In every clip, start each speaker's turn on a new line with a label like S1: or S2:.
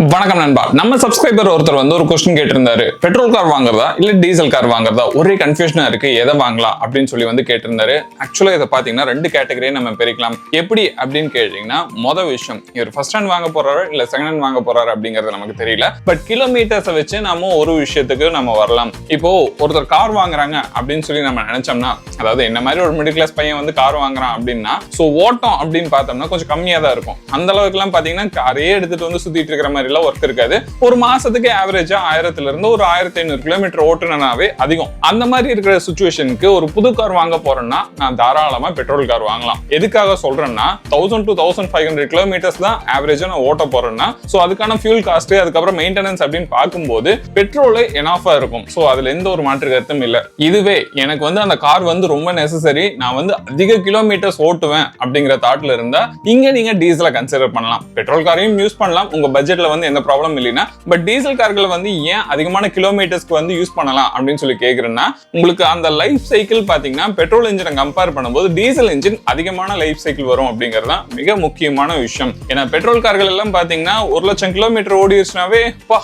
S1: வணக்கம் நண்பா. நம்ம சப்ஸ்கிரைபர் ஒருத்தர் வந்து ஒரு கொஸ்டின் கேட்டிருந்தாரு. பெட்ரோல் கார் வாங்குறதா இல்ல டீசல் கார் வாங்குறதா, ஒரே கன்ஃபியூஷனா இருக்கு, எதை வாங்கலாம் அப்படின்னு சொல்லி வந்து கேட்டிருந்தாரு. ஆக்சுவலா இதை பாத்தீங்கன்னா ரெண்டு கேட்டகரியை நம்ம பிரிக்கலாம். எப்படி அப்படின்னு கேட்டீங்கன்னா, மொதல் விஷயம், இவர் ஃபர்ஸ்ட் ஹேண்ட் வாங்க போறாரு இல்ல செகண்ட் ஹேண்ட் வாங்க போறாரு அப்படிங்கறது நமக்கு தெரியல. பட் கிலோமீட்டர்ஸை வச்சு நம்ம ஒரு விஷயத்துக்கு நம்ம வரலாம். இப்போ ஒருத்தர் கார் வாங்குறாங்க அப்படின்னு சொல்லி நம்ம நினைச்சோம்னா, அதாவது என்ன மாதிரி ஒரு மிடில் கிளாஸ் பையன் வந்து கார் வாங்குறான் அப்படின்னா, சோ ஓட்டம் அப்படின்னு பார்த்தோம்னா கொஞ்சம் கம்மியா தான் இருக்கும். அந்த அளவுக்கு எல்லாம் பாத்தீங்கன்னா காரையே எடுத்துட்டு வந்து சுத்திட்டு இருக்கிற மாதிரி ஒர்க் இருக்காது. ஒரு மாசத்துக்கு ஆவரேஜா 1000 இருந்து ஒரு 1500 கிலோமீட்டர் ஓட்டுனாவே அதிகம். அந்த மாதிரி இருக்கிற சிச்சுவேஷனுக்கு ஒரு புது கார் வாங்க போறேன்னா நான் தாராளமா பெட்ரோல் கார் வாங்கலாம். எதுக்காக சொல்றேன்னா 1000 to 1500 கிலோமீட்டர்ஸ் தான் ஆவரேஜா நான் ஓட்ட போறேன்னா, சோ அதுக்கான ஃபியூல் காஸ்ட், அதுக்கப்புறம் மெயின்டெனன்ஸ் அப்படின்னு பார்க்கும்போது பெட்ரோல் எனாஃபா இருக்கும். சோ அதுல எந்த ஒரு மாற்று கருத்தும் இல்ல. இதுவே எனக்கு வந்து அந்த கார் வந்து ரொம்ப நெசசரி, நான் வந்து அதிக கிலோமீட்டர்ஸ் ஓட்டுவேன் அப்படிங்கிற தாட்ல இருந்தா இங்க நீங்க டீசலை கன்சிடர் பண்ணலாம். பெட்ரோல் காரையும் யூஸ் பண்ணலாம் உங்க பட்ஜெட்ல வந்து எந்த ப்ராப்ளம் இல்லைன்னா. பட் டீசல் கார்களை வந்து ஏன் அதிகமான கிலோமீட்டர்ஸ்க்கு வந்து யூஸ் பண்ணலாம் அப்படின்னு சொல்லி கேக்குறேன்னா, உங்களுக்கு அந்த லைஃப் சைக்கிள் பாத்தீங்கன்னா பெட்ரோல் இன்ஜினை கம்பேர் பண்ணும்போது டீசல் இன்ஜின் அதிகமான லைஃப் சைக்கிள் வரும் அப்படிங்கிறது தான் மிக முக்கியமான விஷயம். ஏன்னா பெட்ரோல் கார்கள் எல்லாம் பாத்தீங்கன்னா 1,00,000 கிலோமீட்டர் ஓடிடுச்சுனாவே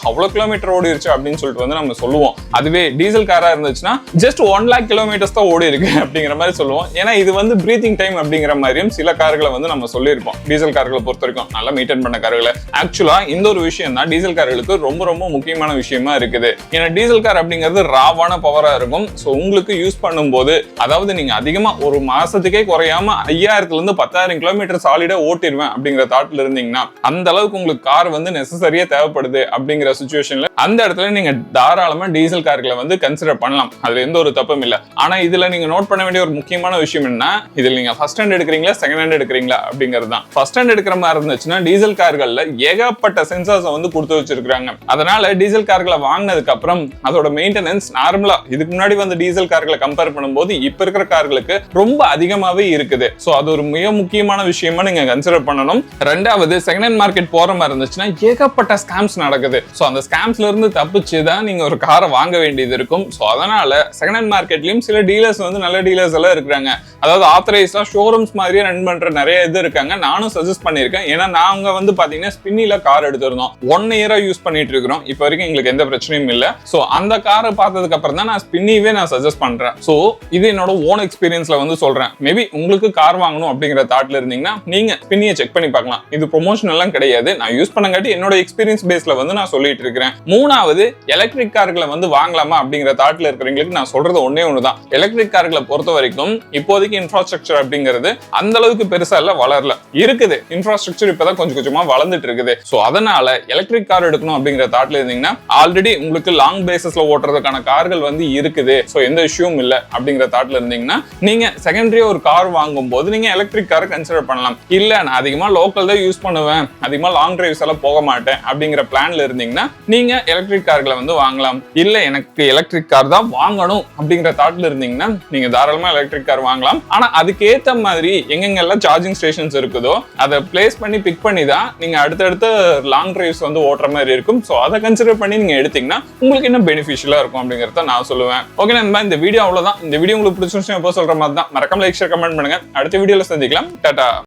S1: அவ்வளவு கிலோமீட்டர் ஓடிடுச்சு அப்படின்னு சொல்லிட்டு வந்து நம்ம சொல்லுவோம். அதுவே டீசல் காரா இருந்துச்சுன்னா ஜஸ்ட் 1,00,000 கிலோமீட்டர்ஸ் தான் ஓடி இருக்கு அப்படிங்கிற மாதிரி சொல்லுவோம். ஏன்னா இது வந்து பிரீத்திங் டைம் அப்படிங்கிற மாதிரியும் சில கார்களை வந்து நம்ம சொல்லியிருப்போம். டீசல் கார்களை பொறுத்த வரைக்கும் நல்லா மெயின்டைன் பண்ண கார்களை. ஆக்சுவலா இந்த ஒரு விஷயம் தான் டீசல் கார்களுக்கு ரொம்ப ரொம்ப முக்கியமான விஷயமா இருக்குது. ஏன்னா டீசல் கார் அப்படிங்கிறது ராவான பவரா இருக்கும். சோ உங்களுக்கு யூஸ் பண்ணும்போது, அதாவது நீங்க அதிகமா ஒரு மாசத்துக்கே குறையாம 5000 இருந்து 10,000 கிலோமீட்டர் சாலிடா ஓட்டிடுவேன் அப்படிங்கிற தாட்ல இருந்தீங்கன்னா, அந்த அளவுக்கு உங்களுக்கு கார் வந்து நெசசரியா தேவைப்படுது அப்படிங்கிற சிச்சுவேஷன்ல அந்த இடத்துல நீங்க தாராளமா டீசல் கார்களை வந்து கன்சிடர் பண்ணலாம். அதுல எந்த ஒரு தப்பும் இல்ல. ஆனா இதுல நீங்க நோட் பண்ண வேண்டிய ஒரு முக்கியமான விஷயம் என்ன, இதுல நீங்க ஃபர்ஸ்ட் ஹேண்ட் எடுக்கிறீங்களா செகண்ட் ஹேண்ட் எடுக்கிறீங்களா அப்படிங்கிறது தான். ஃபர்ஸ்ட் ஹேண்ட் எடுக்கிற மாதிரி இருந்துச்சுன்னா டீசல் கார்கள்ல ஏகப்பட்ட சென்சார்ஸ் வந்து கொடுத்து வச்சிருக்காங்க. அதனால டீசல் கார்களை வாங்கினதுக்கு அப்புறம் அதோட மெயின்டெனன்ஸ் நார்மலா இதுக்கு முன்னாடி வந்து டீசல் கார்களை கம்பேர் பண்ணும்போது இப்ப இருக்கிற கார்களுக்கு ரொம்ப அதிகமாவே இருக்குது. சோ அது ஒரு மிக முக்கியமான விஷயமா நீங்க கன்சிடர் பண்ணணும். ரெண்டாவது, செகண்ட் ஹேண்ட் மார்க்கெட் போற மாதிரி இருந்துச்சுன்னா ஏகப்பட்ட ஸ்கேம்ஸ் நடக்குது. சோ அந்த ஸ்கேம்ஸ்ல இருந்து தப்பிச்சு தான் நீங்க ஒரு காரை வாங்க வேண்டியது இருக்கும். சோ அதனால செகண்ட் ஹேண்ட் மார்க்கெட்லயும் சில டீலர்ஸ் வந்து நல்ல டீலர்ஸ் எல்லாம் இருக்காங்க. அதாவது ஆத்தரைஸ்டா ஷோரூம்ஸ் மாதிரியே ரன் பண்ற நிறைய இது இருக்காங்க. நானும் சஜஸ்ட் பண்ணிருக்கேன். ஏன்னா நாங்க வந்து பாத்தீங்கன்னா ஸ்பின்னில கார் எடுத்திருந்தோம். 1 இயரா யூஸ் பண்ணிட்டு இருக்கிறோம். இப்ப வரைக்கும் எங்களுக்கு எந்த பிரச்சனையும் இல்ல. சோ அந்த காரை பார்த்ததுக்கு அப்புறம் தான் நான் ஸ்பின்னிவே நான் சஜஸ்ட் பண்றேன். சோ இது என்னோட ஓன் எக்ஸ்பீரியன்ஸ்ல வந்து சொல்றேன். மேபி உங்களுக்கு கார் வாங்கணும் அப்படிங்கிற தாட்ல இருந்தீங்கன்னா நீங்க ஸ்பின்னியை செக் பண்ணி பார்க்கலாம். இது ப்ரொமோஷன் எல்லாம் கிடையாது. நான் யூஸ் பண்ணங்காட்டி என்னோட எக்ஸ்பீரியன்ஸ் பேஸ்ல வந்து நான் சொல்லிட்டு இருக்கிறேன். மூணாவது, எலக்ட்ரிக் கார்களை வந்து வாங்கலாமா அப்படிங்கிற தாட்ல இருக்கிறவங்களுக்கு நான் சொல்றது ஒன்னே ஒண்ணுதான். எலக்ட்ரிக் கார்களை பொறுத்த வரைக்கும் இப்போதைக்கு இன்ஃப்ராஸ்ட்ரக்சர் அப்படிங்கிறது அந்த அளவுக்கு பெருசா இல்ல, வளரல இருக்குது. இன்ஃப்ராஸ்ட்ரக்சர் இப்பதான் கொஞ்சம் கொஞ்சமா வளர்ந்துட்டு இருக்குது. சோ அதனால எலக்ட்ரிக் கார் எடுக்கணும் அப்படிங்கிற தாட்ல இருந்தீங்கன்னா ஆல்ரெடி உங்களுக்கு லாங் பேசிஸ்ல ஓட்டுறதுக்கான கார்கள் வந்து இருக்குது. சோ எந்த இஷ்யூவும் இல்ல அப்படிங்கிற தாட்ல இருந்தீங்கன்னா நீங்க செகண்டரியா ஒரு கார் வாங்கும் போது நீங்க எலக்ட்ரிக் காரை கன்சிடர் பண்ணலாம். இல்ல நான் அதிகமா லோக்கல் தான் யூஸ் பண்ணுவேன், அதிகமா லாங் டிரைவ்ஸ் எல்லாம் போக மாட்டேன் அப்படிங்கிற பிளான்ல இருந்தீங்கன்னா நீங்க எலக்ட்ரிக் கார்களை வந்து வாங்கலாம். இல்ல எனக்கு எலக்ட்ரிக் கார் தான் வாங்கணும் அப்படிங்கிற தாட்ல இருந்தீங்கன்னா நீங்க தாராளமா எலக்ட்ரிக் கார் வாங்கலாம். ஆனா அதுக்கு ஏத்த மாதிரி எங்கெங்கெல்லாம் சார்ஜிங் ஸ்டேஷன்ஸ் இருக்குதோ அதை பிளேஸ் பண்ணி பிக் பண்ணி தான் நீங்க அடுத்தடுத்த லாங் டிரைவ்ஸ் வந்து ஓட்டுற மாதிரி இருக்கும். சோ அதை கன்சிடர் பண்ணி நீங்க எடுத்தீங்கன்னா உங்களுக்கு இன்னும் பெனிஃபிஷியலா இருக்கும் அப்படிங்கறத நான் சொல்லுவேன். ஓகே நண்பா, இந்த வீடியோ அவ்வளவுதான். இந்த வீடியோ உங்களுக்கு பிடிச்சிருந்துச்சுன்னா எப்போ சொல்ற மாதிரி தான். மறக்காம லைக் ஷேர் கமெண்ட் பண்ணுங்க. அடுத்த வீடியோல சந்திக்கலாம். டாடா.